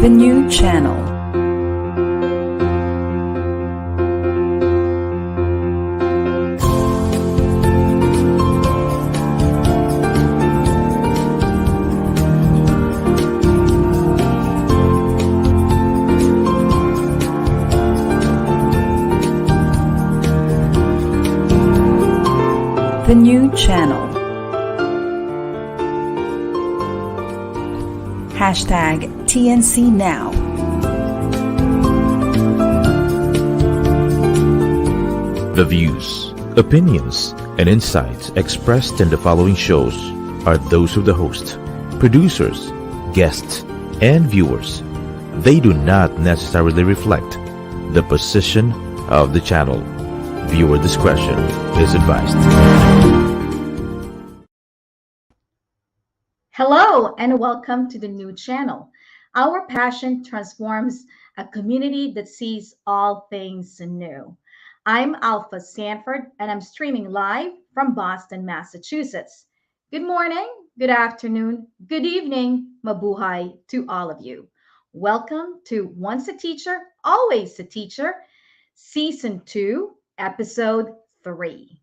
The new channel. The new channel. Hashtag TNC Now. The views, opinions, and insights expressed in the following shows are those of the host, producers, guests, and viewers. They do not necessarily reflect the position of the channel. Viewer discretion is advised. Hello and welcome to the new channel. Our passion transforms a community that sees all things new. I'm Alpha Sanford and I'm streaming live from Boston, Massachusetts. Good morning, good afternoon, good evening, mabuhay to all of you. Welcome to Once a Teacher, Always a Teacher, Season 2, Episode 3.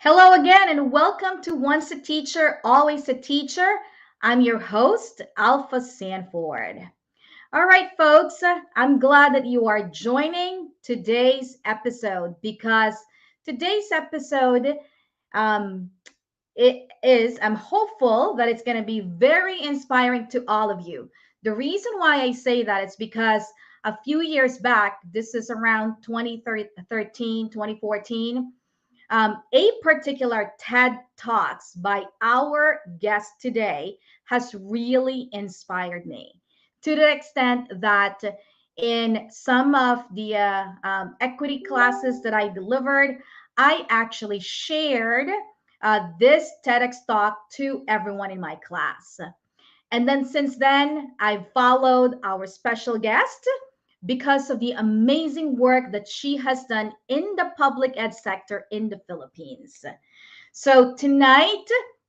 Hello again and welcome to Once a Teacher, Always a Teacher. I'm your host, Alpha Sanford. All right, folks, I'm glad that you are joining today's episode because today's episode, I'm hopeful that it's going to be very inspiring to all of you. The reason why I say that is because a few years back, this is around 2013, 2014, a particular TED Talks by our guest today has really inspired me to the extent that in some of the equity classes that I delivered, I actually shared this TEDx talk to everyone in my class. And then since then, I've followed our special guest because of the amazing work that she has done in the public ed sector in the Philippines. So tonight,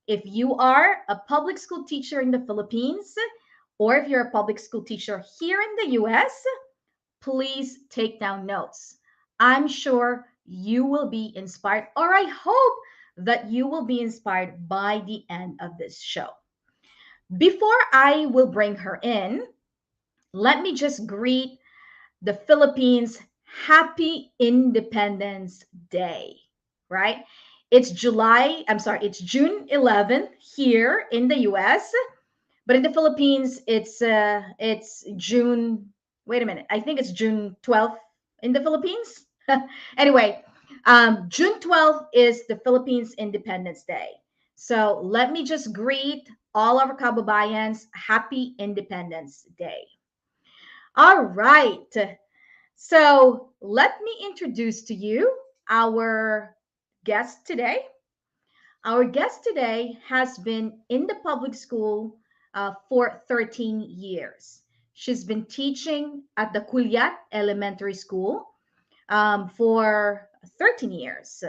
if you are a public school teacher in the Philippines, or if you're a public school teacher here in the US, please take down notes. I'm sure you will be inspired, or I hope that you will be inspired by the end of this show. Before I will bring her in, let me just greet the Philippines Happy Independence Day, right? It's June 11th here in the US, but in the Philippines it's June, wait a minute, I think it's June 12th in the Philippines. Anyway, June 12th is the Philippines Independence Day. So let me just greet all our kababayans, Happy Independence Day. All right. So let me introduce to you our guest today. Our guest today has been in the public school for 13 years. She's been teaching at the Kulyat Elementary School for 13 years.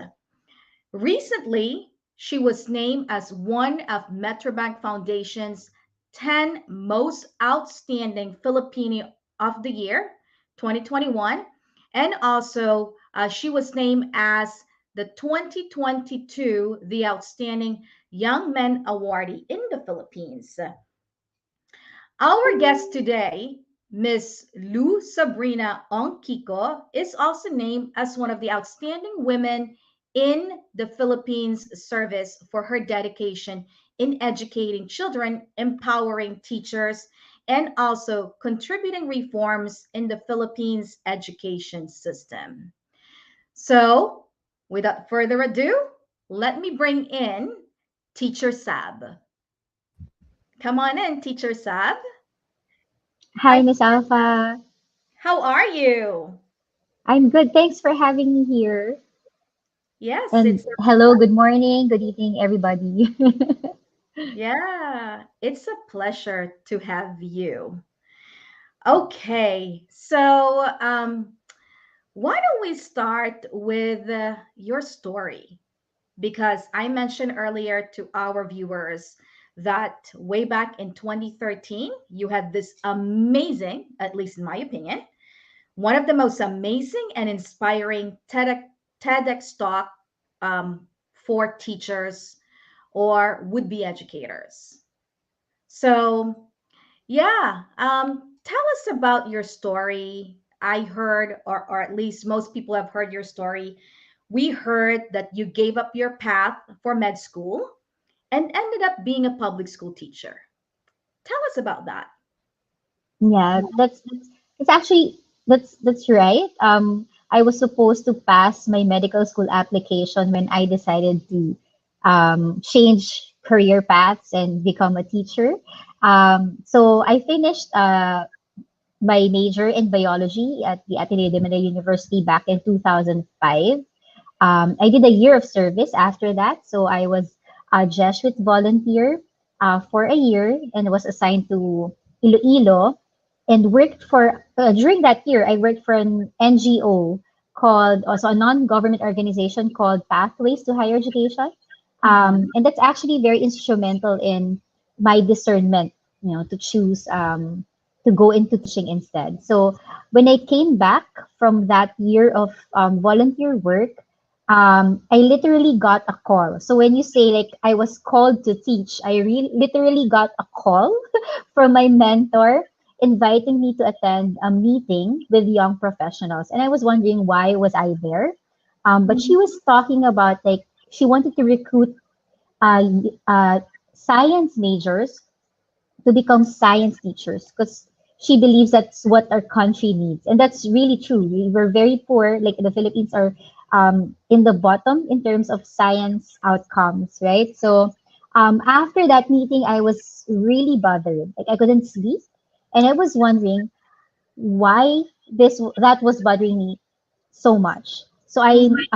Recently, She was named as one of Metrobank Foundation's 10 most outstanding Filipino of the year 2021. And also, she was named as the 2022 The Outstanding Young Men Awardee in the Philippines. Our guest today, Miss Lu Sabrina Ongkiko, is also named as one of the outstanding women in the Philippines service for her dedication in educating children, empowering teachers, and also contributing reforms in the Philippines education system. So, without further ado, let me bring in Teacher Sab. Come on in, Teacher Sab. Hi, Miss Alpha. How are you? I'm good. Thanks for having me here. Yes, And hello, good morning, good evening, everybody. it's a pleasure to have you. Okay, so why don't we start with your story? Because I mentioned earlier to our viewers that way back in 2013, you had this amazing, at least in my opinion, one of the most amazing and inspiring TEDx talk for teachers or would-be educators. So, yeah, tell us about your story. I heard, or at least most people have heard your story. We heard that you gave up your path for med school and ended up being a public school teacher. Tell us about that. Yeah, that's actually that's right. I was supposed to pass my medical school application when I decided to change career paths and become a teacher. So I finished my major in biology at the Ateneo de Manila University back in 2005. I did a year of service after that. So I was a Jesuit volunteer for a year and was assigned to Iloilo and worked for, during that year, I worked for an NGO called, also a non-government organization called Pathways to Higher Education. Mhm. And that's actually very instrumental in my discernment, to choose to go into teaching instead. So when I came back from that year of volunteer work, I literally got a call. So when you say like I was called to teach, I really literally got a call from my mentor inviting me to attend a meeting with young professionals. And I was wondering why was I there? But she Mhm. was talking about like she wanted to recruit uh, science majors to become science teachers because she believes that's what our country needs. And that's really true. We were very poor, like the Philippines are in the bottom in terms of science outcomes, right? So after that meeting, I was really bothered. Like I couldn't sleep. And I was wondering why that was bothering me so much. So Mhm.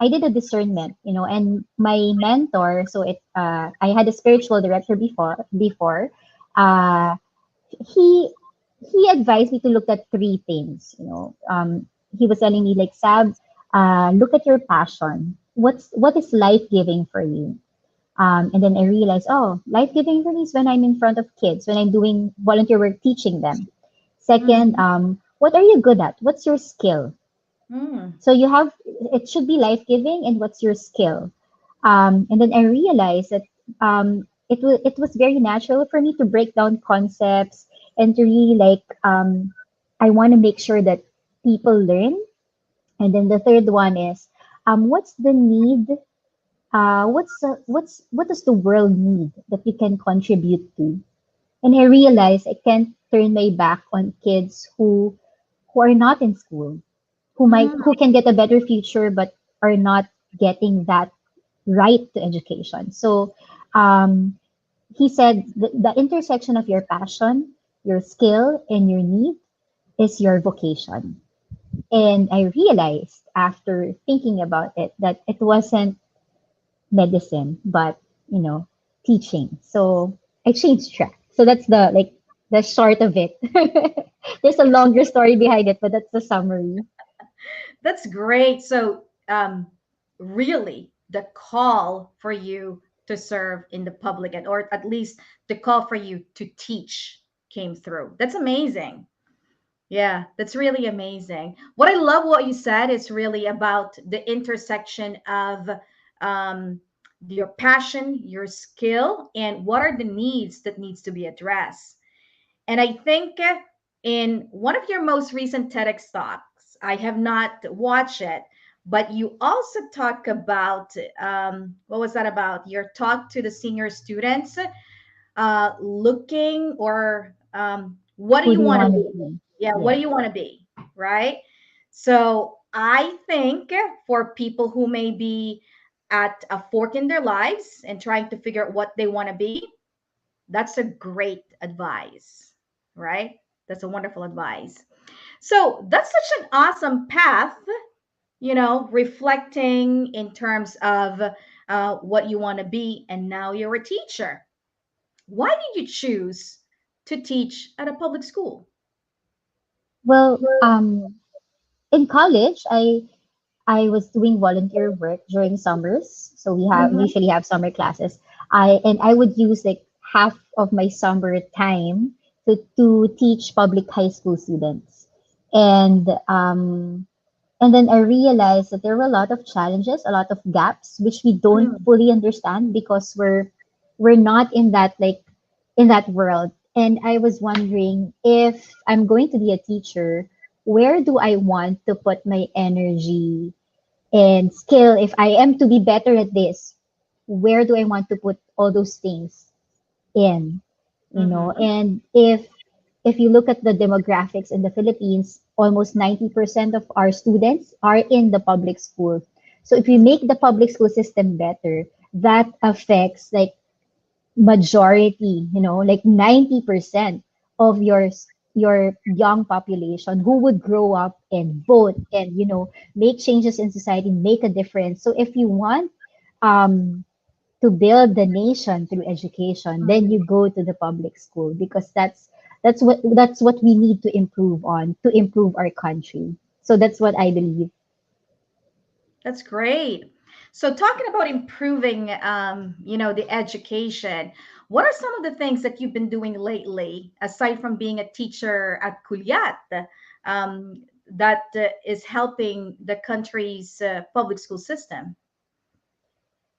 I did a discernment, and my mentor. So I had a spiritual director before. Uh, he he advised me to look at three things. He was telling me like Sab, look at your passion. What is life giving for you? And then I realized, oh, life giving for me is when I'm in front of kids, when I'm doing volunteer work teaching them. Second, Mhm. what are you good at? What's your skill? Mm. So it should be life giving, and what's your skill? And then I realized that it was very natural for me to break down concepts and to really like I want to make sure that people learn. And then the third one is what's the need? What does the world need that you can contribute to? And I realized I can't turn my back on kids who are not in school, Mm. who can get a better future but are not getting that right to education. So he said the intersection of your passion, your skill, and your need is your vocation. And I realized after thinking about it that it wasn't medicine, but teaching. So I changed track. So that's the short of it. There's a longer story behind it, but that's the summary. That's great. So, really, the call for you to serve in the public, and or at least the call for you to teach came through. That's amazing. Yeah, that's really amazing. What I love what you said is really about the intersection of your passion, your skill, and what are the needs that needs to be addressed. And I think in one of your most recent TEDx talks, I have not watched it, but you also talk about what was that about? Your talk to the senior students, looking or what do Who you do you want to want to be? be? Yeah, what Yeah. do you want to be? Right. So I think for people who may be at a fork in their lives and trying to figure out what they want to be, that's a great advice, right? That's a wonderful advice. So that's such an awesome path, reflecting in terms of what you want to be. And now you're a teacher. Why did you choose to teach at a public school? Well, in college, I was doing volunteer work during summers. So we Mm-hmm. usually have summer classes. I would use like half of my summer time to teach public high school students. And and then I realized that there were a lot of challenges, a lot of gaps which we don't Mm-hmm. fully understand because we're not in that in that world. And I was wondering, if I'm going to be a teacher, where do I want to put my energy and skill? If I am to be better at this, where do I want to put all those things in? Mm-hmm. And if you look at the demographics in the Philippines, almost 90% of our students are in the public school. So if you make the public school system better, that affects like majority, like 90% of your young population who would grow up and vote and make changes in society, make a difference. So if you want um to build the nation through education, then you go to the public school because that's what we need to improve on to improve our country. So that's what I believe. That's great. So, talking about improving, the education, what are some of the things that you've been doing lately, aside from being a teacher at Kulyat, that is helping the country's public school system?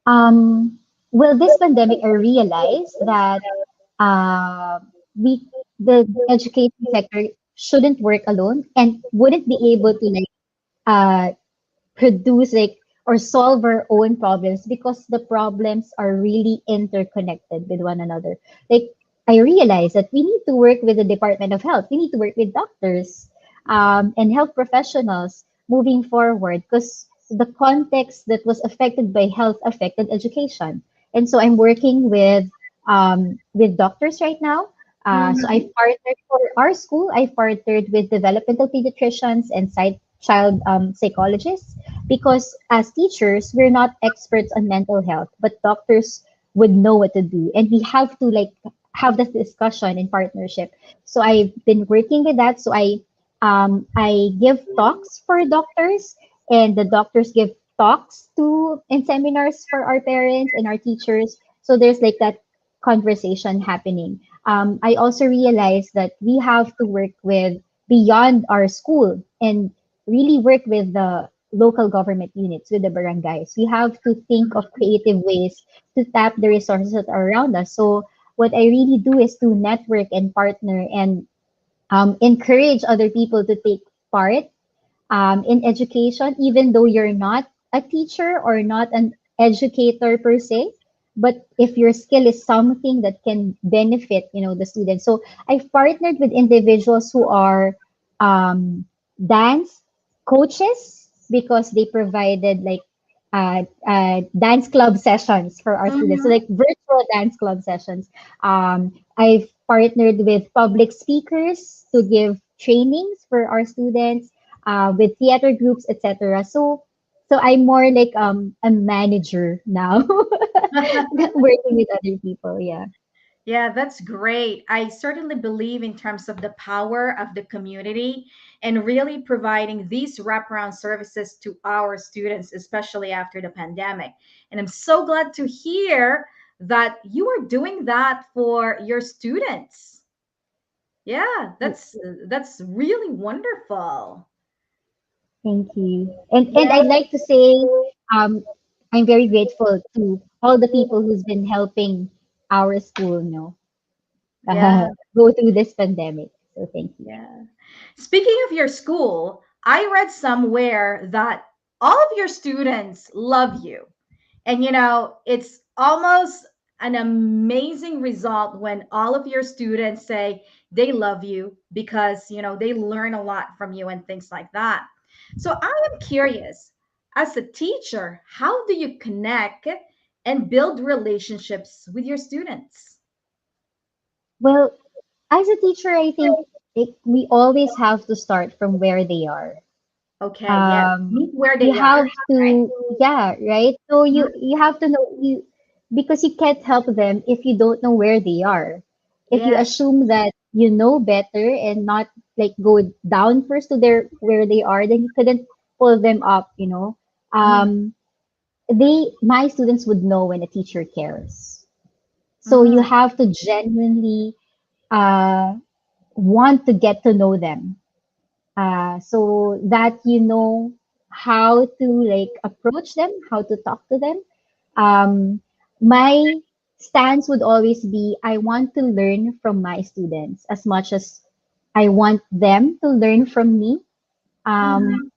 Um, well, this pandemic, I realized that uh, we the education sector shouldn't work alone and wouldn't be able to uh, produce or solve our own problems because the problems are really interconnected with one another. Like I realized that we need to work with the Department of Health, we need to work with doctors and health professionals moving forward because the context that was affected by health affected education. And so I'm working with doctors right now. So Mm-hmm. I've partnered for our school. I've partnered with developmental pediatricians and child psychologists because as teachers, we're not experts on mental health, but doctors would know what to do. And we have to have this discussion in partnership. So I've been working with that. So I give talks for doctors and the doctors give talks to and seminars for our parents and our teachers. So there's like that conversation happening. I also realized that we have to work with beyond our school and really work with the local government units, with the barangays. We have to think of creative ways to tap the resources that are around us. So what I really do is to network and partner and encourage other people to take part in education, even though you're not a teacher or not an educator per se. But if your skill is something that can benefit, the students. So I've partnered with individuals who are um, dance coaches because they provided dance club sessions for our students. So Mm-hmm. like virtual dance club sessions. I've partnered with public speakers to give trainings for our students with theater groups, etc. So I'm more like a manager now, working with other people. Yeah. Yeah, that's great. I certainly believe in terms of the power of the community and really providing these wraparound services to our students, especially after the pandemic. And I'm so glad to hear that you are doing that for your students. Yeah, that's really wonderful. Thank you. And Yeah, I'd like to say um, I'm very grateful to all the people who's been helping our school, yeah, go through this pandemic. So thank you. yeah. Speaking of your school, I read somewhere that all of your students love you. And it's almost an amazing result when all of your students say they love you because, they learn a lot from you and things like that. So I am curious, as a teacher, how do you connect and build relationships with your students? Well, as a teacher, I think we always have to start from where they are. Okay, yeah, meet where You they are, have to, yeah, right. So right? you have to know you because you can't help them if you don't know where they are. If you Yes. assume that you know better and not like go down first to their where they are, then you couldn't pull them up. Mm, Um, my students would know when a teacher cares. So you mm, have to genuinely uh, want to get to know them so that you know how to like approach them, how to talk to them. Um, my stance would always be I want to learn from my students as much as I want them to learn from me. Um, mhm.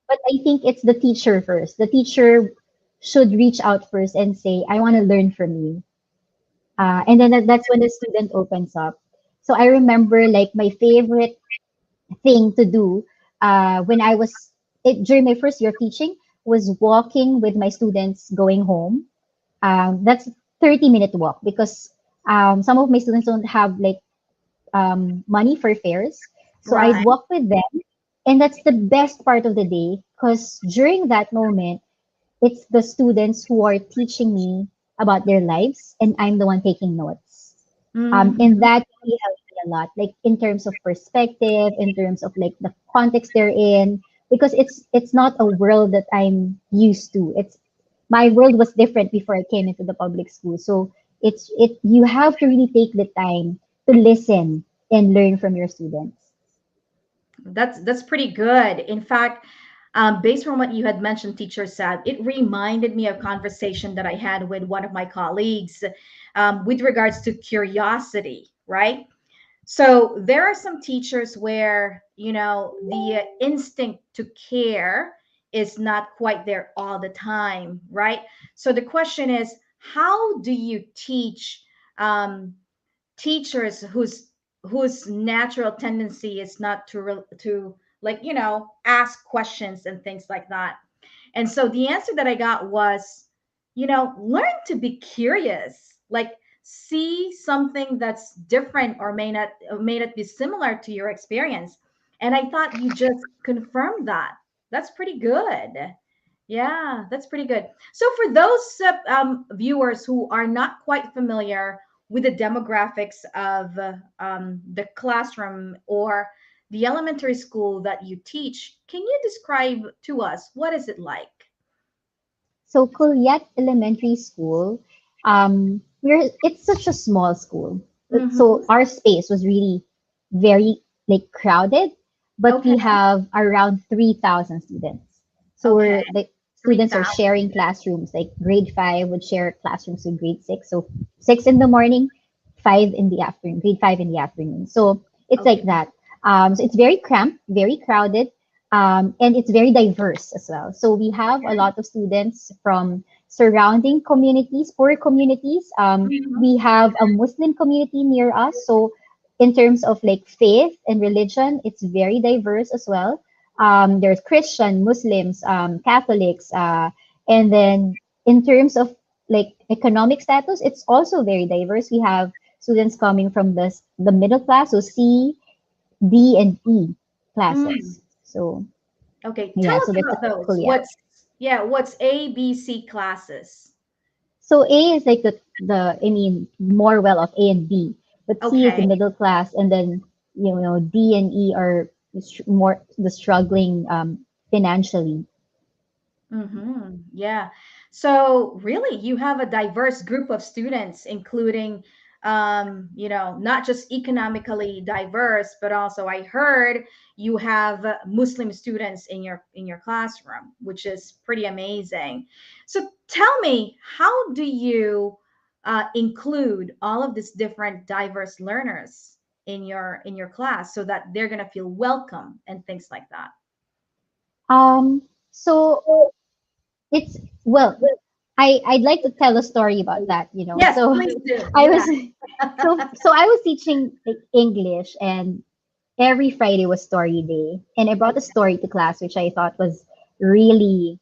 but I think it's the teacher first. The teacher should reach out first and say, I want to learn from you. And then that's when the student opens up. So I remember like my favorite thing to do when I was during my first year of teaching was walking with my students going home. That's 30-minute walk because some of my students don't have like money for fares. So I'd Right. walk with them. And that's the best part of the day because during that moment, it's the students who are teaching me about their lives and I'm the one taking notes. And Mhm. that really helped me a lot, like in terms of perspective, in terms of like the context they're in, because it's not a world that I'm used to. It's my world was different before I came into the public school. So it you have to really take the time to listen and learn from your students. That's pretty good. In fact, based on what you had mentioned, teacher said, it reminded me of a conversation that I had with one of my colleagues with regards to curiosity, right? So there are some teachers where, the instinct to care is not quite there all the time, right? So the question is, how do you teach um, teachers whose natural tendency is not to like ask questions and things like that? And so the answer that I got was, learn to be curious, like see something that's different or may not be similar to your experience. And I thought you just confirmed that. That's pretty good. Yeah, that's pretty good. So for those viewers who are not quite familiar with the demographics of the classroom or the elementary school that you teach, can you describe to us what is it like? So Kulyat Elementary School, it's such a small school. Mm-hmm. So our space was really very like crowded, but Okay. we have around 3,000 students. So Okay. the students are 3,000. sharing classrooms. Like grade 5 would share classrooms with grade 6. So 6 in the morning, 5 in the afternoon, grade 5 in the afternoon. So it's like Okay. that. So it's very cramped, very crowded, and it's very diverse as well. So we have a lot of students from surrounding communities, poor communities. Mm-hmm. We have a Muslim community near us. So in terms of like faith and religion, it's very diverse as well. There's Christian, Muslims, Catholics, and then in terms of like economic status, it's also very diverse. We have students coming from the middle class, so C, D, and E Mm. classes. So Okay. Tell yeah, us so that's a about those. cool, yeah. What's A, B, C classes? So A is like the I mean more well off, A and B, but C is the Okay. middle class, and then D and E are more the struggling financially. Mm-hmm. Yeah. So really, you have a diverse group of students, including, not just economically diverse, but also I heard you have Muslim students in your classroom, which is pretty amazing. So tell me, how do you include all of these different diverse learners in your class so that they're gonna feel welcome and things like that? So it's well, I'd like to tell a story about that. Yes, So please do. I was Yeah. so I was teaching like, English, and every Friday was story day, and I brought a story to class which I thought was really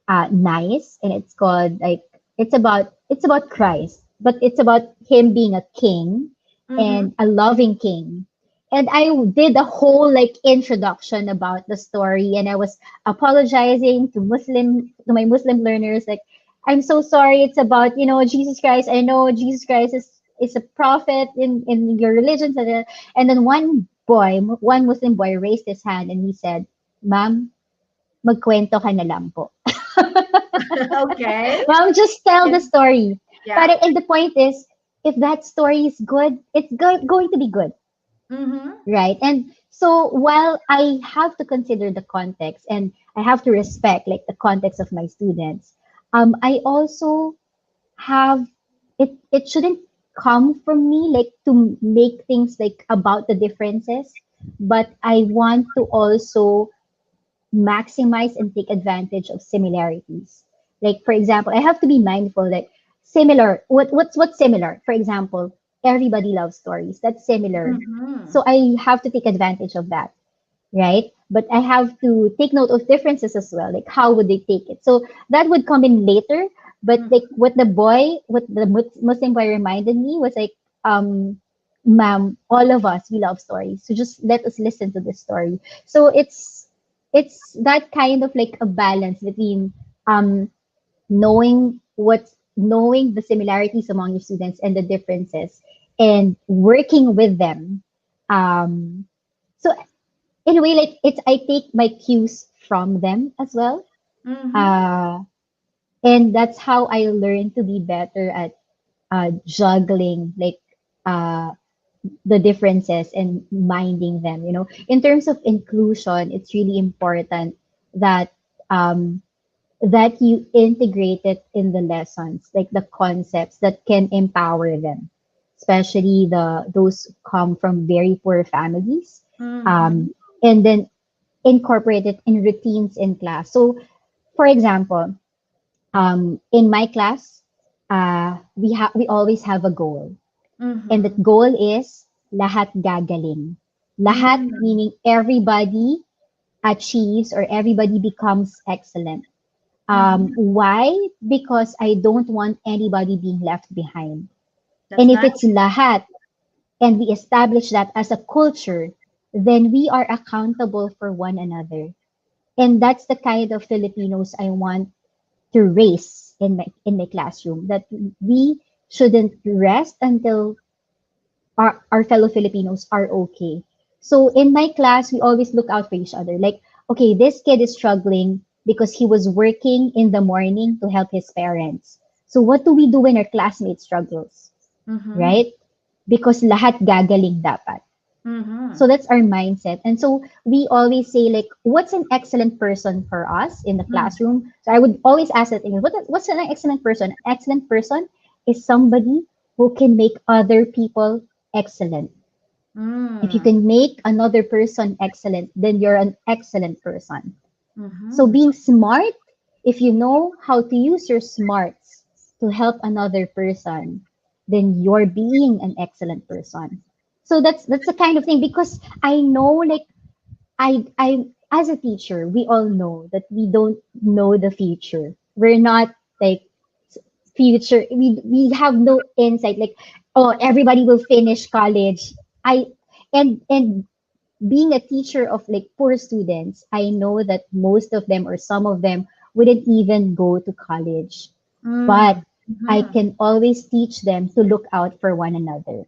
nice, and it's called like it's about Christ, but it's about him being a king Mm-hmm. and a loving king. And I did a whole like introduction about the story, and I was apologizing to my Muslim learners, like, I'm so sorry, it's about Jesus Christ. I know Jesus Christ is a prophet in your religion. And then one Muslim boy raised his hand and he said, Ma'am, magkwento ka na lang po. Okay. Ma'am, just tell Yeah. the story. Yeah. But and the point is, if that story is good, it's going to be good, Mm-hmm. right? And so while I have to consider the context and I have to respect like the context of my students, I also have it shouldn't come from me like to make things like about the differences, but I want to also maximize and take advantage of similarities. Like for example, I have to be mindful that similar what's similar. For example, everybody loves stories. That's similar. Mm-hmm. So I have to take advantage of that, right? But I have to take note of differences as well. Like how would they take it? So that would come in later. But like Mm-hmm. what the Muslim boy reminded me was like, ma'am, all of us we love stories. So just let us listen to this story. So it's that kind of like a balance between knowing the similarities among your students and the differences and working with them. So in a way, like it's I take my cues from them as well, Mm-hmm. uh, and that's how I learn to be better at juggling like uh, the differences and minding them. In terms of inclusion, it's really important that um, that you integrate it in the lessons, like the concepts that can empower them, especially those come from very poor families, Mm-hmm. and then incorporate it in routines in class. So, for example, in my class, we always have a goal, and that Mm-hmm. goal is lahat gagaling. Lahat Mm-hmm. meaning everybody achieves or everybody becomes excellent. Mm-hmm. Why? Because I don't want anybody being left behind. And That's if nice. it's lahat and we establish that as a culture, then we are accountable for one another. And that's the kind of Filipinos I want to raise in my classroom. That we shouldn't rest until our fellow Filipinos are okay. So in my class, we always look out for each other. Like, okay, this kid is struggling because he was working in the morning to help his parents. So what do we do when our classmate struggles, Mm-hmm. right? Because lahat gagaling dapat. Mm-hmm. So that's our mindset. And so we always say like, what's an excellent person for us in the classroom? So I would always ask that thing, what's an excellent person? An excellent person is somebody who can make other people excellent. If you Mm-hmm. can make another person excellent, then you're an excellent person. So Mm-hmm. being smart, if you know how to use your smarts to help another person, then you're being an excellent person. So that's the kind of thing, because I know like I as a teacher, we all know that we don't know the future. We're not like future, we have no insight like, oh, everybody will finish college. I and being a teacher of like poor students, I know that most of them or some of them wouldn't even go to college. But Mm-hmm. I Mm-hmm. can always teach them to look out for one another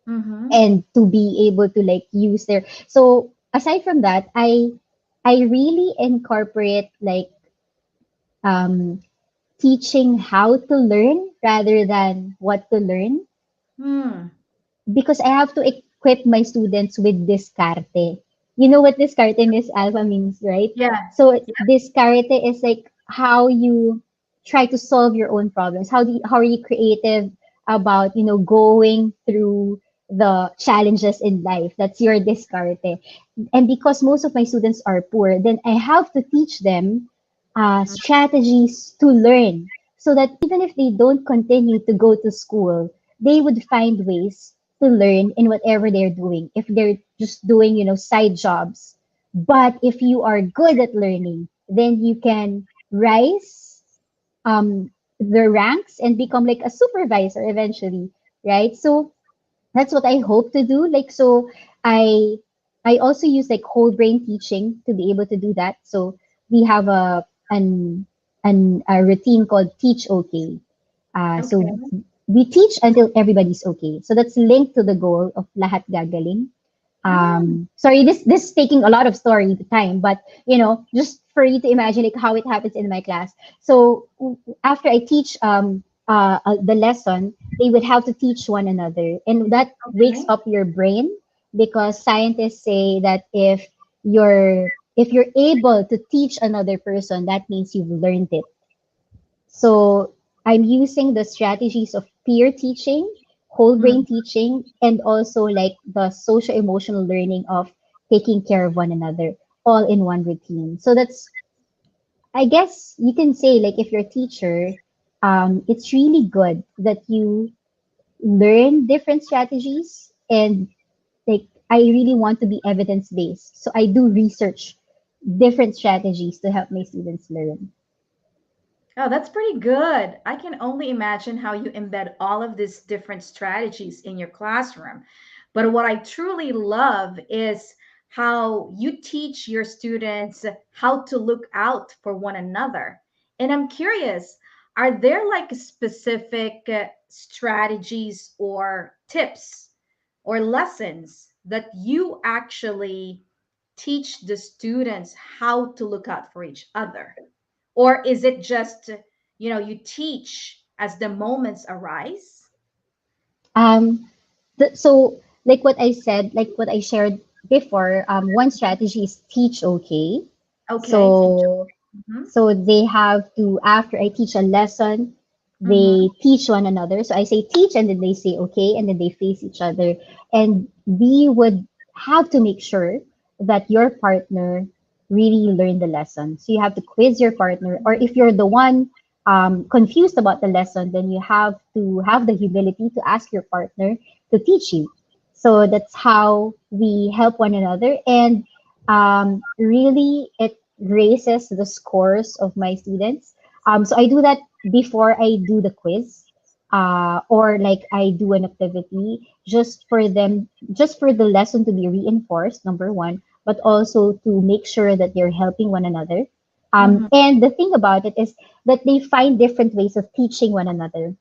Mm-hmm. and to be able to like use their. So aside from that, I really incorporate like um teaching how to learn rather than what to learn, Hmm. because I have to equip my students with discarte. You know what discarte, Miss Alpha, means, right? Yes. So Yeah. discarte is like how you try to solve your own problems. How are you creative about, going through the challenges in life? That's your discarte. And because most of my students are poor, then I have to teach them strategies to learn, so that even if they don't continue to go to school, they would find ways to learn in whatever they're doing. If they're just doing, side jobs. But if you are good at learning, then you can rise the ranks and become like a supervisor eventually, right? So that's what I hope to do. Like, so I I also use like whole brain teaching to be able to do that. So we have a routine called Teach OK. So Okay. we teach until everybody's okay. So that's linked to the goal of lahat gagaling. Hmm. Sorry, this is taking a lot of story time, but just for you to imagine like how it happens in my class. So after I teach the lesson, they would have to teach one another, and that wakes Okay. up your brain, because scientists say that if you're able to teach another person, that means you've learned it. So I'm using the strategies of peer teaching, whole brain Mm. teaching, and also like the social emotional learning of taking care of one another all in one routine. So that's, I guess you can say, like, if you're a teacher, it's really good that you learn different strategies, and like I really want to be evidence based. So I do research different strategies to help my students learn. Oh, that's pretty good. I can only imagine how you embed all of these different strategies in your classroom. But what I truly love is how you teach your students how to look out for one another. And I'm curious, are there like specific strategies or tips or lessons that you actually teach the students how to look out for each other? Or is it just, you teach as the moments arise? Um, so like what I said, like what I shared before, one strategy is teach okay. Okay, teach. So Mm-hmm. so they have to, after I teach a lesson, Mm-hmm. they teach one another. So I say teach, and then they say okay, and then they face each other. And we would have to make sure that your partner really learned the lesson. So you have to quiz your partner, or if you're the one confused about the lesson, then you have to have the humility to ask your partner to teach you. So that's how we help one another. And really, it raises the scores of my students. So I do that before I do the quiz, or like I do an activity just for them, just for the lesson to be reinforced, number one, but also to make sure that they're helping one another. Mm-hmm. And the thing about it is that they find different ways of teaching one another.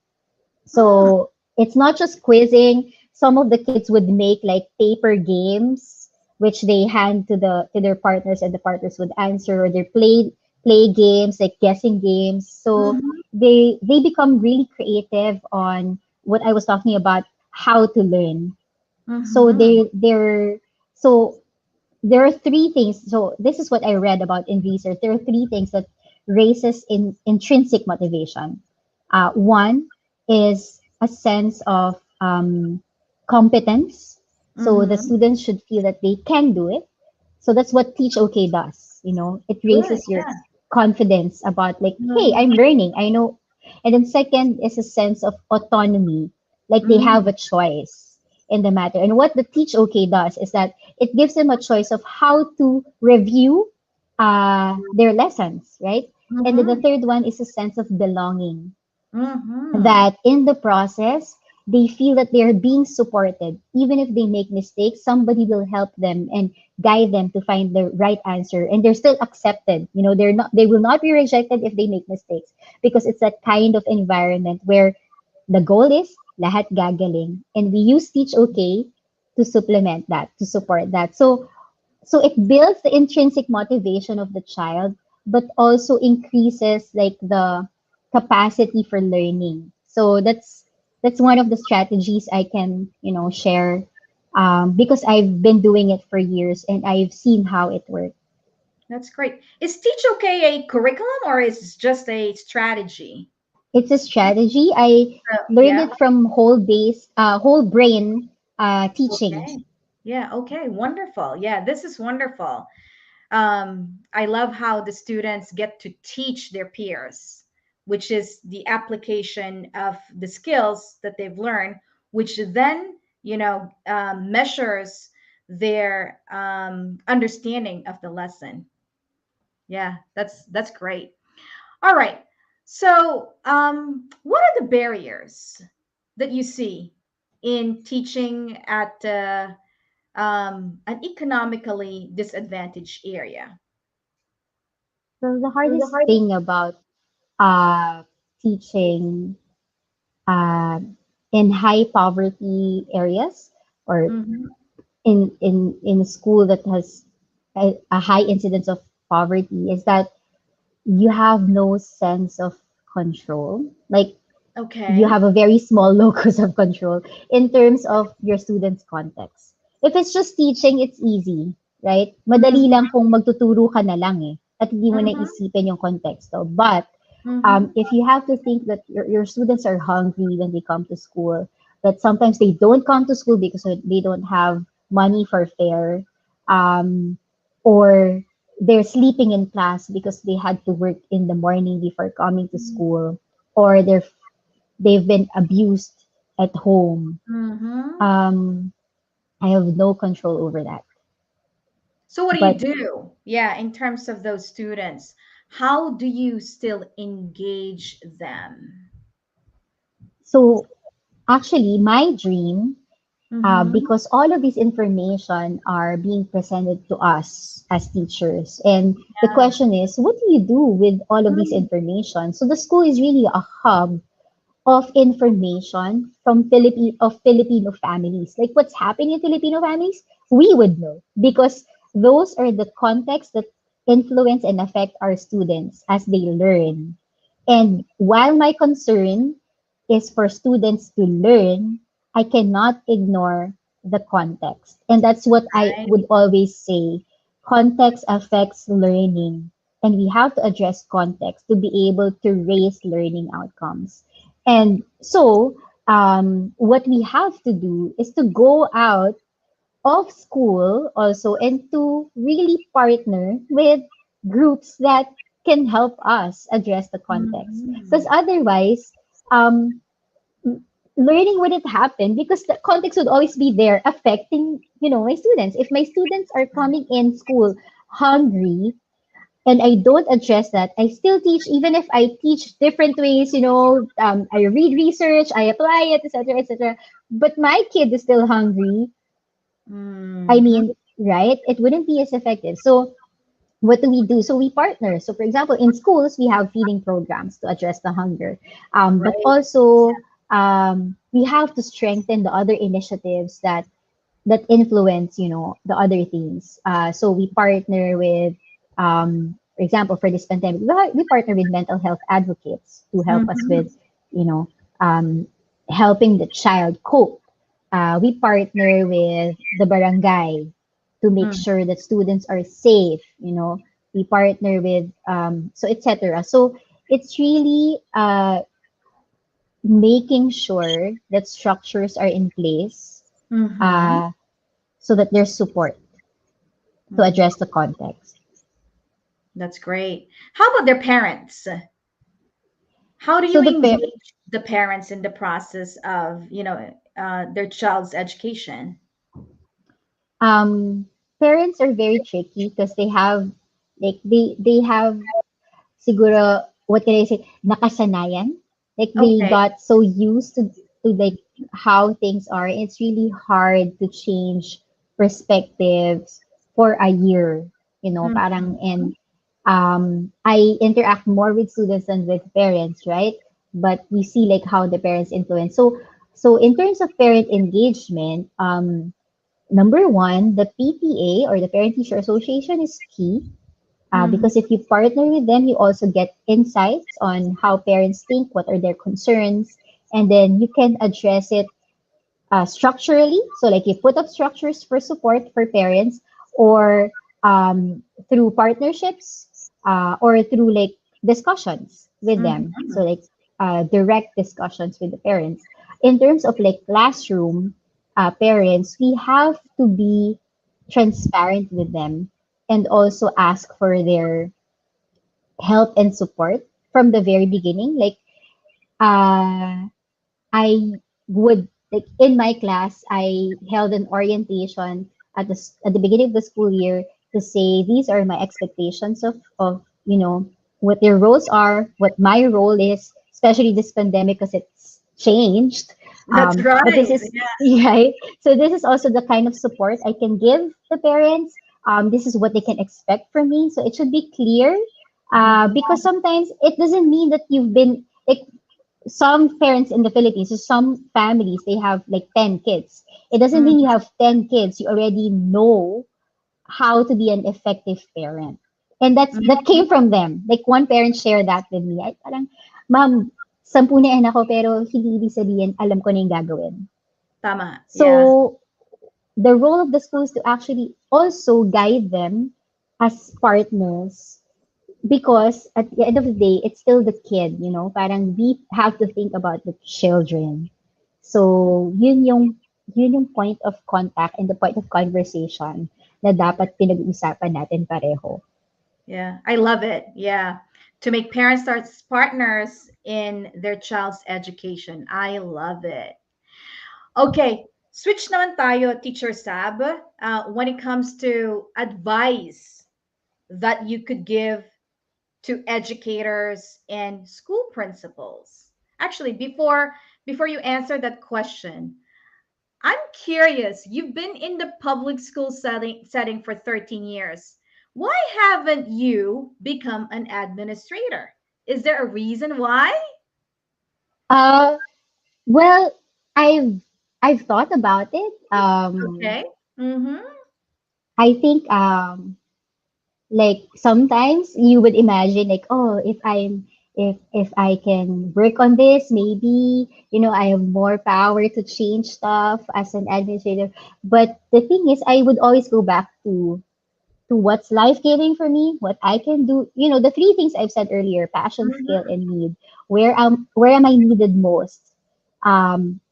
Mm. So it's not just quizzing. Some of the kids would make like paper games, which they hand to their partners, and the partners would answer, or they play games like guessing games. So Mm-hmm. they become really creative on what I was talking about, how to learn. So Mm-hmm. so there are three things. So this is what I read about in research. There are three things that raises in intrinsic motivation. One is a sense of competence. So the Mm-hmm. students should feel that they can do it. So that's what Teach OK does. It Good. raises your Yeah. confidence about like, hey, I'm Mm-hmm. learning. I know. And then second is a sense of autonomy, like they have Mm-hmm. a choice in the matter. And what the Teach OK does is that it gives them a choice of how to review their lessons, right? And then the Mm-hmm. third one is a sense of belonging, Mm-hmm. that in the process, they feel that they're being supported. Even if they make mistakes, somebody will help them and guide them to find the right answer. And they're still accepted. They will not be rejected if they make mistakes, because it's that kind of environment where the goal is lahat gagaling. And we use Teach OK to supplement that, to support that. So it builds the intrinsic motivation of the child, but also increases like the capacity for learning. So that's one of the strategies I can share, because I've been doing it for years and I've seen how it works. That's great. Is Teach OK a curriculum or is it just a strategy? It's a strategy. I learned Yeah. it from whole brain teaching. Okay. Yeah. Okay. Wonderful. Yeah. This is wonderful. I love how the students get to teach their peers, which is the application of the skills that they've learned, which then, measures their understanding of the lesson. Yeah, that's great. All right. So, what are the barriers that you see in teaching at an economically disadvantaged area? So the hardest thing about uh, teaching uh, in high poverty areas, or Mm-hmm. in a school that has a high incidence of poverty, is that you have no sense of control. Like, you Okay. have a very small locus of control in terms of your students' context. If it's just teaching, it's easy, right? Madali Mm-hmm. lang kung magtuturo ka na lang eh, at hindi mo na Mm-hmm. isipin yung konteksto. But Mm-hmm. if you have to think that your students are hungry when they come to school, that sometimes they don't come to school because they don't have money for fare, um, or they're sleeping in class because they had to work in the morning before coming to school, or they've been abused at home. Mm-hmm. Um, I have no control over that. So what do you But do? Yeah, in terms of those students, how do you still engage them? so actually, my dream, Mm-hmm. because all of these information are being presented to us as teachers. And the Yeah. question is, what do you do with all of these Mm, information? So the school is really a hub of information from Filipino families. Like what's happening in Filipino families, we would know, because those are the contexts that influence and affect our students as they learn. And while my concern is for students to learn, I cannot ignore the context. And that's what I right. would always say. Context affects learning. And we have to address context to be able to raise learning outcomes. And so, what we have to do is to go out of school also and to really partner with groups that can help us address the context. Because Mhm. otherwise, um, learning wouldn't happen, because the context would always be there affecting, my students. If my students are coming in school hungry, and I don't address that, I still teach, even if I teach different ways, I read research, I apply it, etc., etc. But my kid is still hungry. I Mhm. mean, right? It wouldn't be as effective. So what do we do? So we partner. So for example, in schools, we have feeding programs to address the hunger. But Right. also, we have to strengthen the other initiatives that influence, the other things. So we partner with, for example, for this pandemic, we partner with mental health advocates to help us with, Mhm. you know, helping the child cope. We partner with the barangay to make Mm. sure that students are safe. We partner with, so etc. So it's really making sure that structures are in place, Mhm. uh, so that there's support to Mm. address the context. That's great. How about their parents? How do So you the engage the parents in the process of, their child's education? um, parents are very tricky because they have, like, they have siguro, what can I say, nakasanayan. Like they Okay. got so used to like how things are. It's really hard to change perspectives for a year, parang, and I interact more with students than with parents, right? But we see like how the parents influence. So in terms of parent engagement, number one, the PTA or the Parent Teacher Association is key. Mhm. Because if you partner with them, you also get insights on how parents think, what are their concerns, and then you can address it structurally. So, like you put up structures for support for parents, or through partnerships, or through like discussions with them. So, Mhm. like direct discussions with the parents. In terms of like classroom parents, we have to be transparent with them and also ask for their help and support from the very beginning. Like, uh, I would like in my class, I held an orientation at the beginning of the school year to say these are my expectations of what their roles are, what my role is, especially this pandemic because it's changed. That's But this right. is right. So this is also the kind of support I can give the parents. This is what they can expect from me. So it should be clear. Yeah. Because sometimes it doesn't mean that you've been like some parents in the Philippines, so some families, they have like 10 kids. It doesn't Mhm. mean you have 10 kids, you already know how to be an effective parent. And that came Mhm. from them. Like one parent shared that with me. Ay, parang, ma'am, 10 na anak ko, pero hindi ibig sabihin, alam ko na yung gagawin. Tama. Yeah. So, the role of the school is to actually also guide them as partners because at the end of the day, it's still the kid, parang we have to think about the children. So, yun yung point of contact and the point of conversation na dapat pinag-uusapan natin pareho. Yeah. I love it. Yeah. To make parents start partners in their child's education. I love it. Okay. Switch naman tayo, Teacher Sab, when it comes to advice that you could give to educators and school principals. Actually, before you answer that question, I'm curious. You've been in the public school setting for 13 years. Why haven't you become an administrator? Is there a reason why? Uh, well, I've I've thought about it. Okay. Mm-hmm. I think like sometimes you would imagine like, oh, if I can work on this, maybe I have more power to change stuff as an administrator. But the thing is, I would always go back to what's life giving for me, what I can do. The three things I've said earlier: passion, skill, Mm-hmm. and need. Where am I needed most?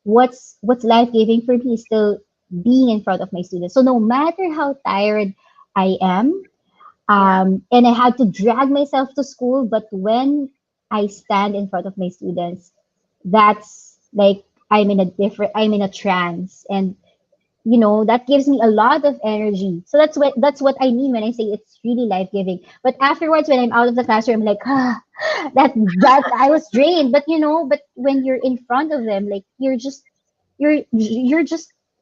What's life giving for me is still being in front of my students. So no matter how tired I am, Yeah. and I had to drag myself to school, but when I stand in front of my students, that's like I'm in a trance, and that gives me a lot of energy. So that's what I mean when I say it's really life giving. But afterwards, when I'm out of the classroom, I'm like, that I was drained. But when you're in front of them, like you're just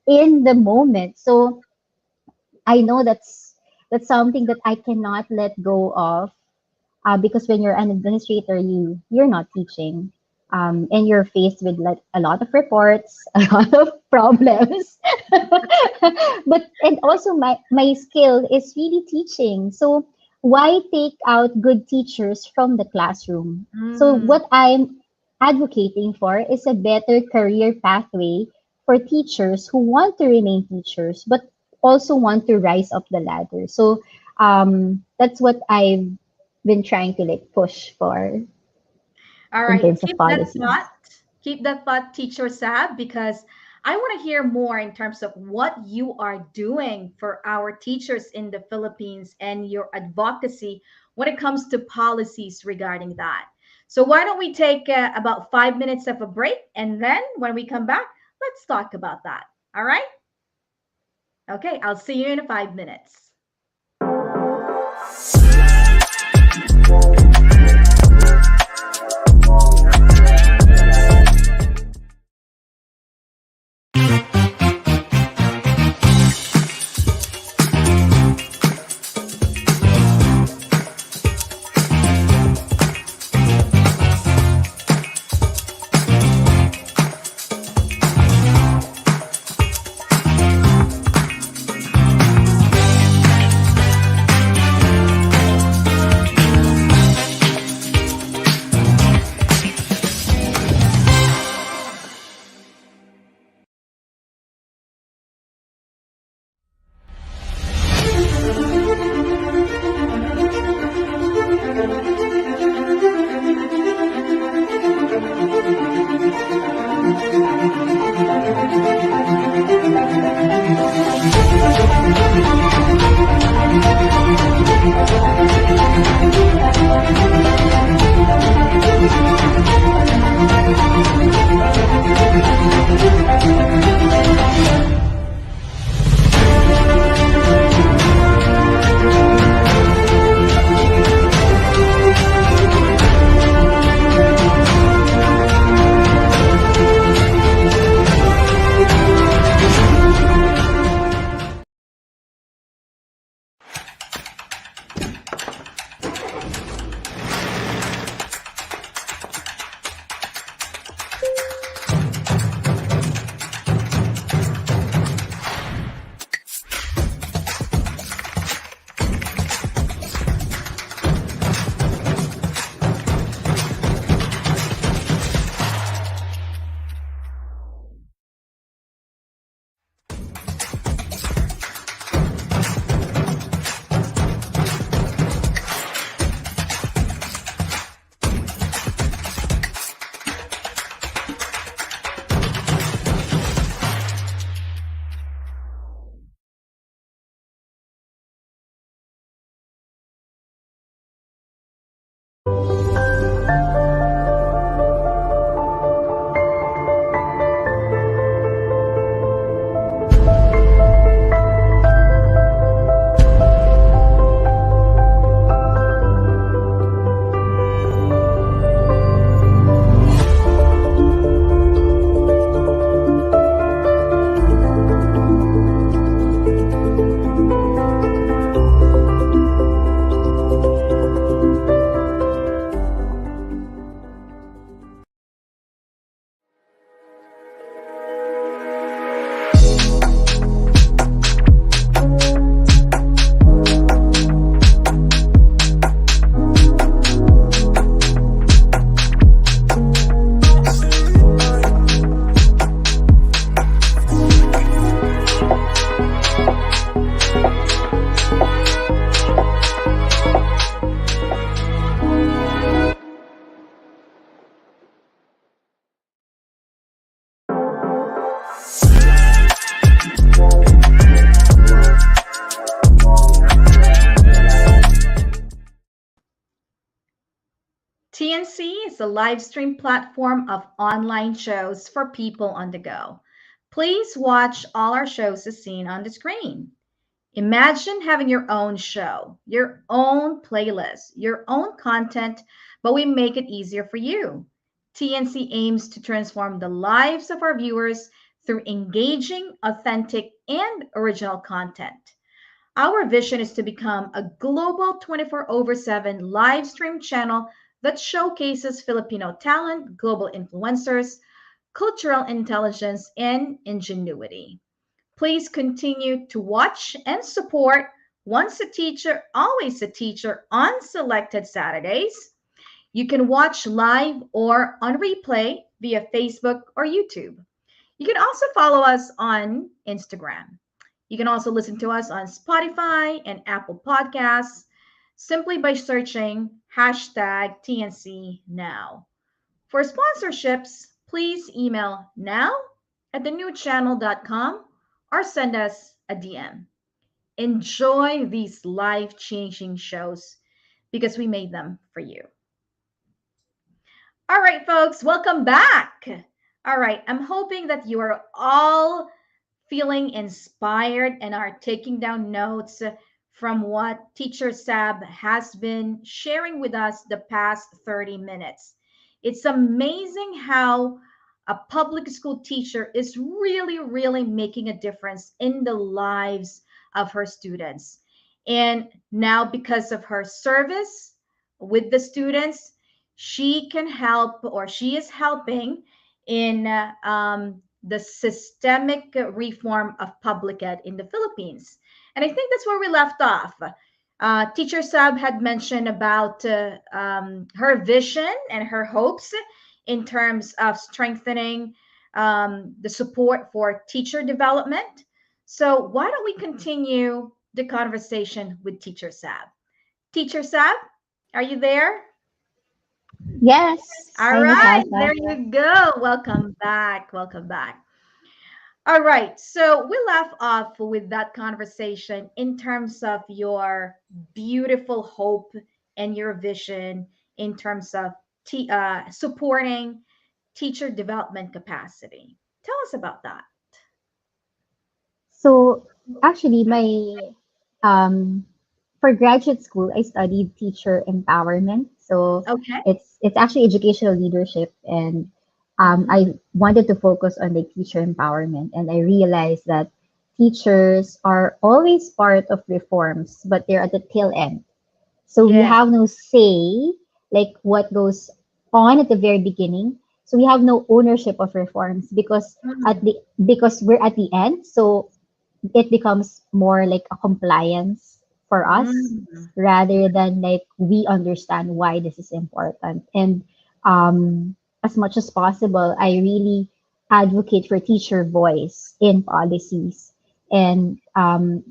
in the moment. So I know that's something that I cannot let go of, because when you're an administrator, you're not teaching, and you're faced with like a lot of reports, a lot of problems. But and also my skill is really teaching. So why take out good teachers from the classroom? So Mm. what I'm advocating for is a better career pathway for teachers who want to remain teachers, but also want to rise up the ladder. So that's what I've been trying to like push for All in right. terms of policies. Keep that thought, Teacher Sab, because I want to hear more in terms of what you are doing for our teachers in the Philippines and your advocacy when it comes to policies regarding that. So, why don't we take about 5 minutes of a break? And then when we come back, let's talk about that. All right? Okay. I'll see you in 5 minutes. TNC is a live stream platform of online shows for people on the go. Please watch all our shows as seen on the screen. Imagine having your own show, your own playlist, your own content, but we make it easier for you. TNC aims to transform the lives of our viewers through engaging, authentic, and original content. Our vision is to become a global 24 over 7 live stream channel that showcases Filipino talent, global influencers, cultural intelligence, and ingenuity. Please continue to watch and support Once a Teacher, Always a Teacher on selected Saturdays. You can watch live or on replay via Facebook or YouTube. You can also follow us on Instagram. You can also listen to us on Spotify and Apple Podcasts simply by searching hashtag TNC Now. For sponsorships, please email now at thenewchannel.com or send us a DM. Enjoy these life changing shows because we made them for you. All right, folks, welcome back. All right, I'm hoping that you are all feeling inspired and are taking down notes from what Teacher Sab has been sharing with us the past 30 minutes. It's amazing how a public school teacher is really, really making a difference in the lives of her students. And now, because of her service with the students, she can help or she is helping in the systemic reform of public ed in the Philippines. And I think that's where we left off. Teacher Sab had mentioned about her vision and her hopes in terms of strengthening the support for teacher development. So why don't we continue the conversation with Teacher Sab? Teacher Sab, are you there? Yes, All hi, right, Natasha. there you go. Welcome back. Welcome back. All right, so we left off with that conversation in terms of your beautiful hope and your vision in terms of supporting teacher development capacity. Tell us about that. So actually, my um, for graduate school, I studied teacher empowerment. So Okay. it's actually educational leadership, and Mhm. I wanted to focus on the teacher empowerment, and I realized that teachers are always part of reforms, but they're at the tail end. So we Yes. have no say, like what goes on at the very beginning. So we have no ownership of reforms Mm. because we're at the end. So it becomes more like a compliance for us Mm. rather than like we understand why this is important. And as much as possible, I really advocate for teacher voice in policies. And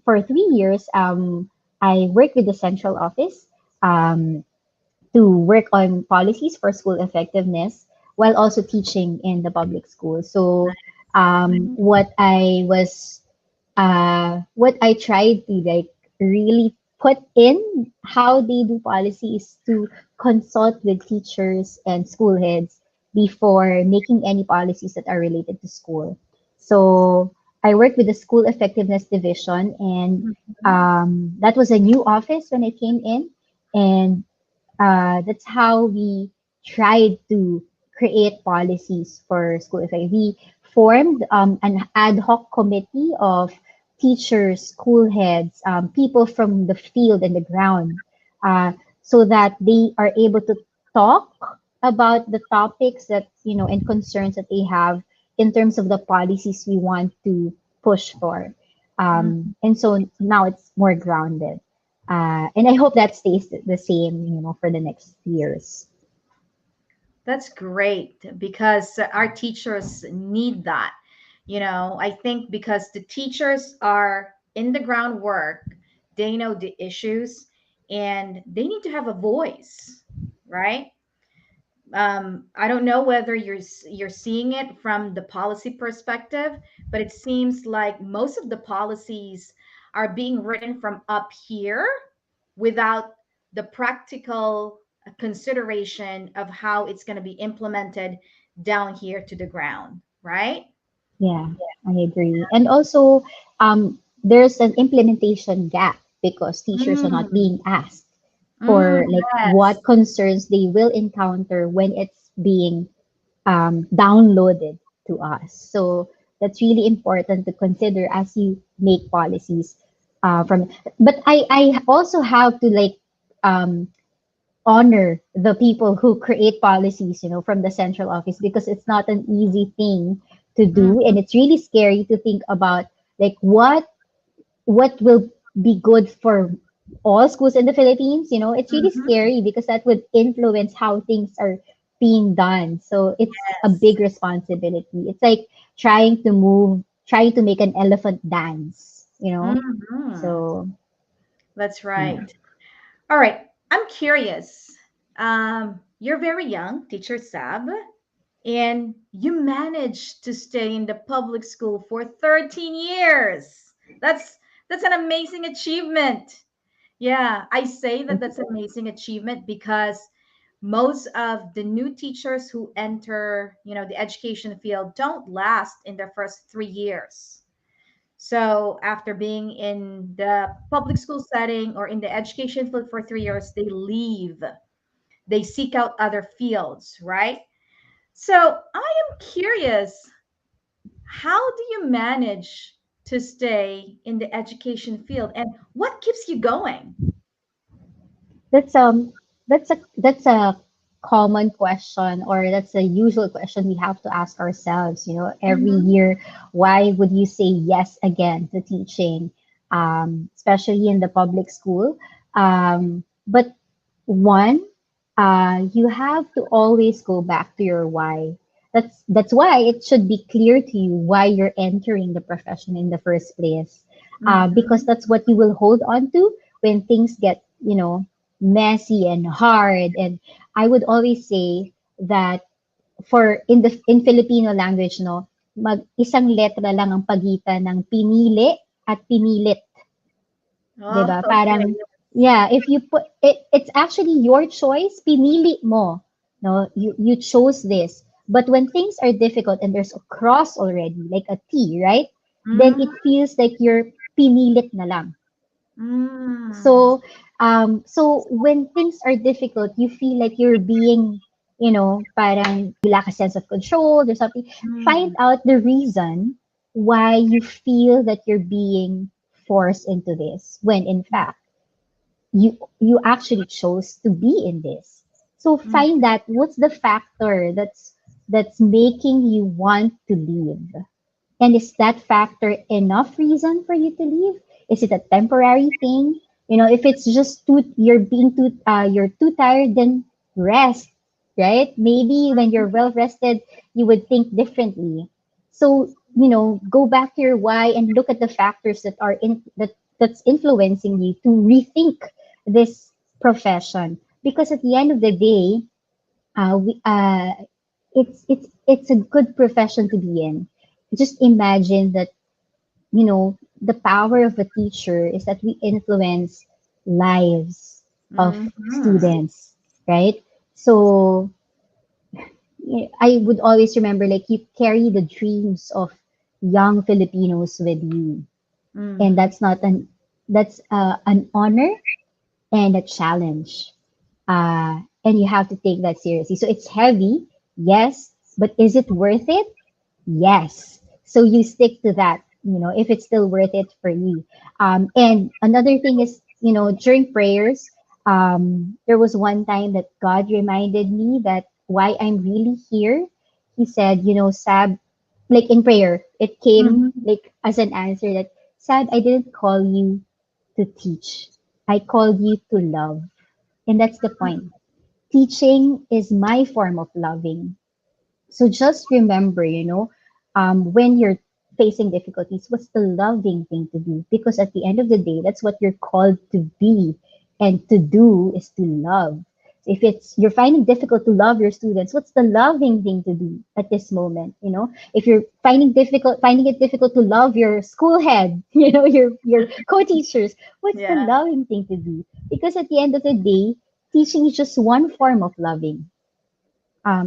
for 3 years, I worked with the central office um, to work on policies for school effectiveness while also teaching in the public school. So what I tried to like really put in how they do policies to consult with teachers and school heads before making any policies that are related to school. So I worked with the school effectiveness division, and Mhm. that was a new office when I came in, and that's how we tried to create policies for school effect. We formed an ad hoc committee of teachers, school heads, people from the field and the ground, uh, so that they are able to talk about the topics that, and concerns that they have in terms of the policies we want to push for. Mhm. And so now it's more grounded. And I hope that stays the same, for the next years. That's great because our teachers need that. I think because the teachers are in the groundwork, they know the issues and they need to have a voice, right? I don't know whether you're seeing it from the policy perspective, but it seems like most of the policies are being written from up here without the practical a consideration of how it's going to be implemented down here to the ground, right? Yeah, I agree. And also, there's an implementation gap because teachers are not Mm, being asked for like yes. what concerns they will encounter when it's being downloaded to us. So that's really important to consider as you make policies from. But I also have to like um, honor the people who create policies, from the central office because it's not an easy thing to Mm, do, and it's really scary to think about like what will be good for all schools in the Philippines. It's really mhm. scary because that would influence how things are being done. So it's a Yes. big responsibility. It's like trying to make an elephant dance. Mhm. So That's yeah. right. All right. I'm curious. You're very young, Teacher Sab, and you managed to stay in the public school for 13 years. That's an amazing achievement. Yeah, I say that that's an amazing achievement because most of the new teachers who enter, the education field don't last in their first 3 years. So after being in the public school setting or in the education field for 3 years, they leave. They seek out other fields, right? So I am curious, how do you manage to stay in the education field and what keeps you going? That's that's a common question, or that's a usual question we have to ask ourselves, every Mm-hmm. year. Why would you say yes again to teaching, especially in the public school? But one, you have to always go back to your why. That's why it should be clear to you why you're entering the profession in the first place, because Mm-hmm. that's what you will hold on to when things get, messy and hard. And I would always say that in Filipino language, no, isang letra lang ang pagitan ng pinili at pinilit. Oh, 'Di ba? okay. Parang, yeah, if you put it, it's actually your choice, pinili mo. No, you chose this. But when things are difficult and there's a cross already, like a T, right? Then Mm, it feels like you're pinilit na lang. mm, So when things are difficult, you feel like you're being, parang you lack a sense of control or something. Find mm, out the reason why you feel that you're being forced into this, when in fact you actually chose to be in this. So mm, find that what's the factor that's making you want to leave. And is that factor enough reason for you to leave? Is it a temporary thing? If it's just you're too tired, then rest, right? Maybe when you're well rested, you would think differently. So, go back to your why and look at the factors that's influencing you to rethink this profession. Because at the end of the day, we it's a good profession to be in. Just imagine that, the power of a teacher is that we influence lives of mhm. students, right? So I would always remember, like, you carry the dreams of young Filipinos with you, and Mhm. that's an honor and a challenge, and you have to take that seriously. So it's heavy, yes, but is it worth it? Yes. So you stick to that, if it's still worth it for you. And another thing is, during prayers, there was one time that God reminded me that why I'm really here. He said, Sab, like in prayer, it came Mhm. like as an answer that, Sab, I didn't call you to teach. I called you to love. And that's the point. Teaching is my form of loving. So just remember, when you're facing difficulties, what's the loving thing to do? Because at the end of the day, that's what you're called to be, and to do is to love. So if it's you're finding difficult to love your students, what's the loving thing to do at this moment? If you're finding it difficult to love your school head, your co-teachers, what's the Yeah. loving thing to do? Because at the end of the day, teaching is just one form of loving.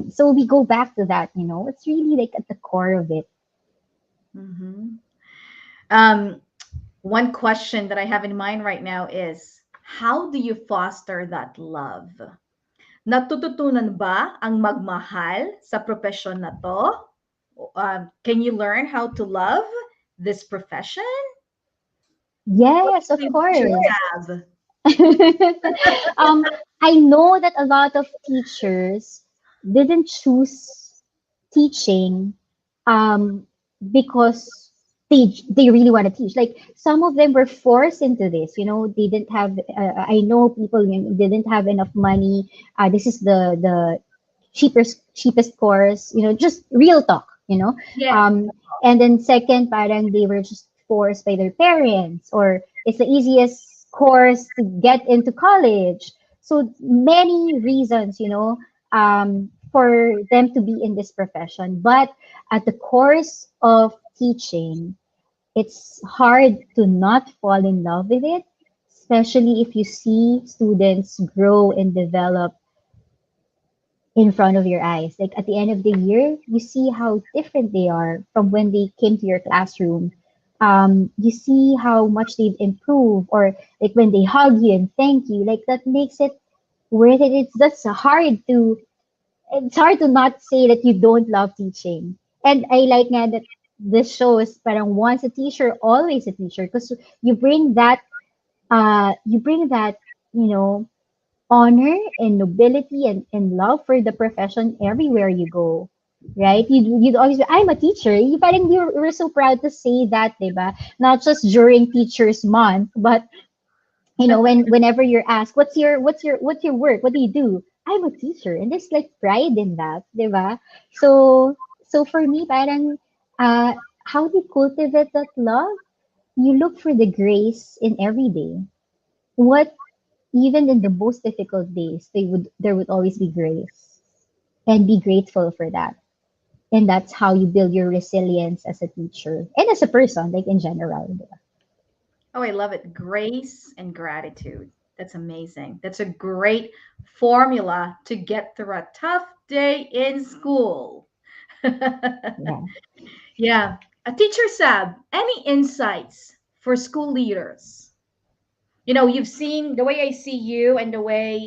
So we go back to that, it's really like at the core of it. Mhm. Um, One question that I have in mind right now is, how do you foster that love? Natututunan ba ang magmahal sa profession na to? Can you learn how to love this profession? What Yes, do of you teachers course. have? um, I know that a lot of teachers didn't choose teaching um, because they really want to teach. Like some of them were forced into this. They didn't have. I know people didn't have enough money. This is the cheapest course. Just real talk. Yeah. Um, and then second, parang they were just forced by their parents, or it's the easiest course to get into college. So many reasons, for them to be in this profession. But at the course of teaching, it's hard to not fall in love with it, especially if you see students grow and develop in front of your eyes. Like at the end of the year, you see how different they are from when they came to your classroom. You see how much they've improved, or like when they hug you and thank you, like that makes it worth it. It's hard to not say that you don't love teaching. And I like nga that this shows parang once a teacher, always a teacher, because you bring that, you know, honor and nobility and love for the profession everywhere you go. Right? You'd always be, I'm a teacher. We're so proud to say that, diba? Not just during Teachers Month, but whenever you're asked, what's your work, what do you do, I'm a teacher, and there's like pride in that, diba? So for me, parang how do you cultivate that love? You look for the grace in every day. What Even in the most difficult days, there would always be grace, and be grateful for that. And that's how you build your resilience as a teacher and as a person, like in general, diba? Oh, I love it. Grace and gratitude. That's amazing. That's a great formula to get through a tough day in school. Yeah. Yeah. A teacher Sab, any insights for school leaders? You've seen the way I see you, and the way,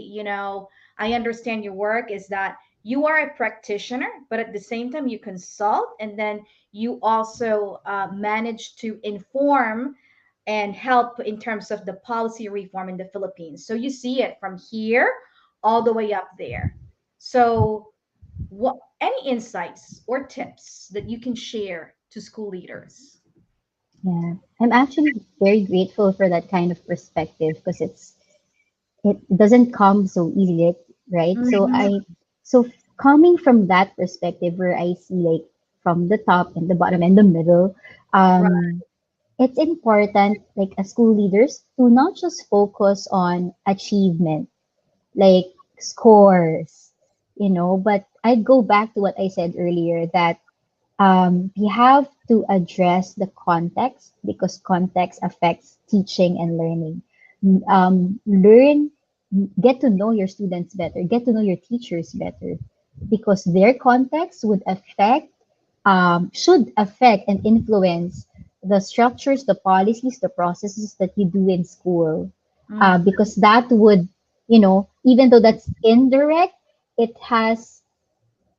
I understand your work is that you are a practitioner, but at the same time, you consult, and then you also manage to inform and help in terms of the policy reform in the Philippines. So you see it from here all the way up there. So, what any insights or tips that you can share to school leaders? Yeah, I'm actually very grateful for that kind of perspective, because it doesn't come so easily, right? So Mhm. coming from that perspective, where I see like from the top and the bottom and the middle, Right. it's important, like as school leaders, to not just focus on achievement, like scores, but I go back to what I said earlier, that we have to address the context, because context affects teaching and learning. Get to know your students better, get to know your teachers better, because their context should affect and influence the structures, the policies, the processes that you do in school. Mhm. Because that would, even though that's indirect, it has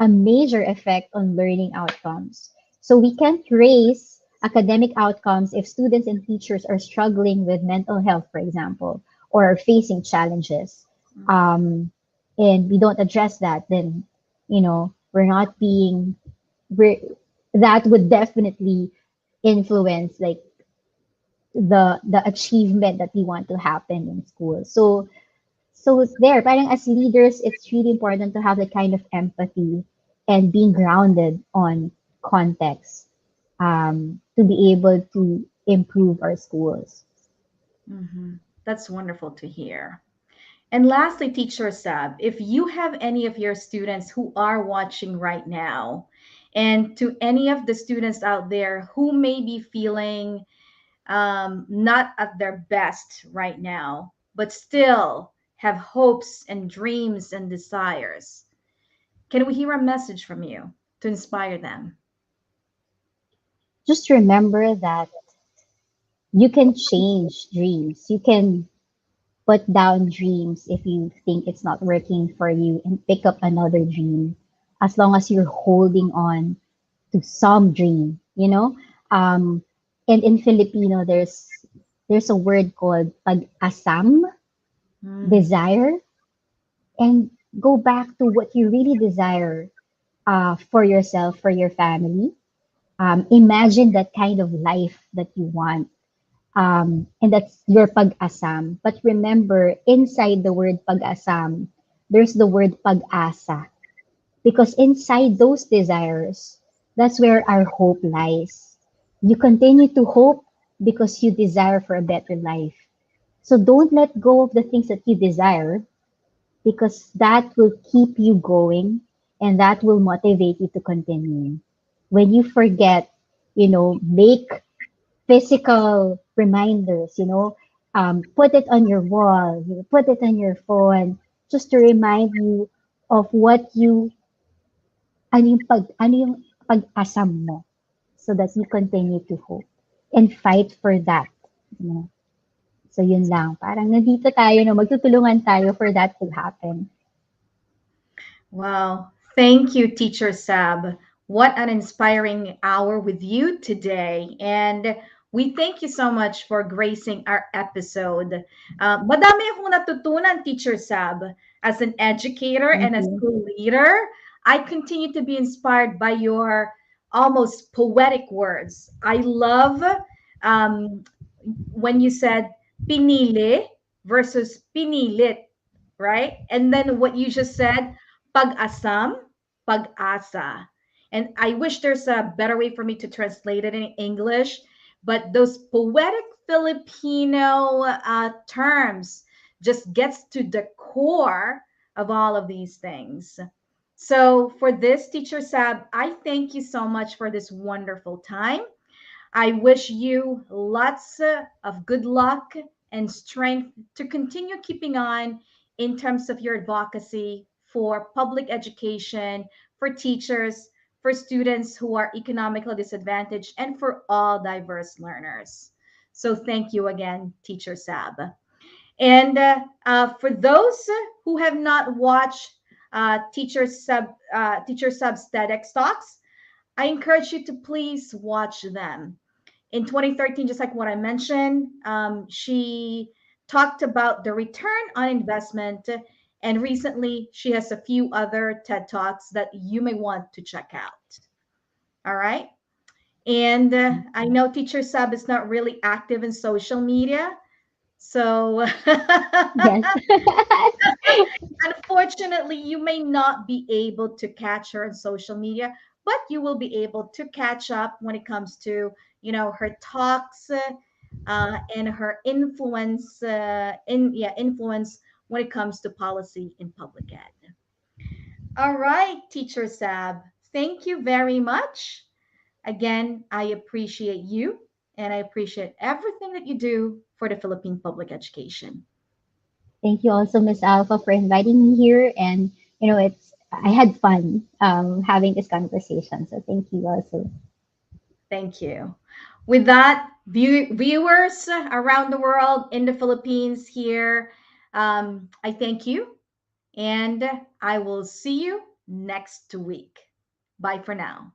a major effect on learning outcomes. So we can't raise academic outcomes if students and teachers are struggling with mental health, for example, or are facing challenges. Um, and we don't address that, then, we're not being, we're, that would definitely influence like the achievement that we want to happen in school. So there, parang as leaders, it's really important to have the kind of empathy and being grounded on context, to be able to improve our schools. Mhm. That's wonderful to hear. And lastly, Teacher Sab, if you have any of your students who are watching right now, and to any of the students out there who may be feeling not at their best right now, but still have hopes and dreams and desires. Can we hear a message from you to inspire them? Just remember that you can change dreams. You can put down dreams if you think it's not working for you and pick up another dream as long as you're holding on to some dream, you know? Um, and in Filipino, there's a word called pag-asam, Mm, desire, and go back to what you really desire for yourself, for your family. Imagine that kind of life that you want. And that's your pag-asam. But remember, inside the word pag-asam, there's the word pag-asa. Because inside those desires, that's where our hope lies. You continue to hope because you desire for a better life. So don't let go of the things that you desire because that will keep you going and that will motivate you to continue. When you forget, make physical reminders, put it on your wall, put it on your phone, just to remind you of ano yung pag-asam mo so that you continue to hope and fight for that. You know? So yun lang, parang nandito tayo, no, magtutulungan tayo for that to happen. wow. Thank you, Teacher Sab. What an inspiring hour with you today. And we thank you so much for gracing our episode. Madami akong natutunan, Teacher Sab. As an educator Thank and a you. school leader, I continue to be inspired by your almost poetic words. I love um, when you said pinili versus pinilit, right? And then what you just said, pag-asam, pag-asa. And I wish there's a better way for me to translate it in English, but those poetic Filipino terms just gets to the core of all of these things. So for this, Teacher Sab, I thank you so much for this wonderful time. I wish you lots of good luck and strength to continue keeping on in terms of your advocacy for public education, for teachers, for students who are economically disadvantaged, and for all diverse learners. So, thank you again, Teacher Sab. And for those who have not watched Teacher Sub's TEDx talks, I encourage you to please watch them. In 2013, just like what I mentioned, she talked about the return on investment. And recently, she has a few other TED Talks that you may want to check out. All right. And I know Teacher Sub is not really active in social media. So Yes. unfortunately, you may not be able to catch her on social media, but you will be able to catch up when it comes to, her talks and her influence when it comes to policy in public ed. All right, Teacher Sab, thank you very much. Again, I appreciate you and I appreciate everything that you do for the Philippine public education. Thank you also, Miss Alpha, for inviting me here. And, I had fun having this conversation. So thank you also. Thank you. With that, viewers around the world, in the Philippines, here, I thank you and I will see you next week. Bye for now.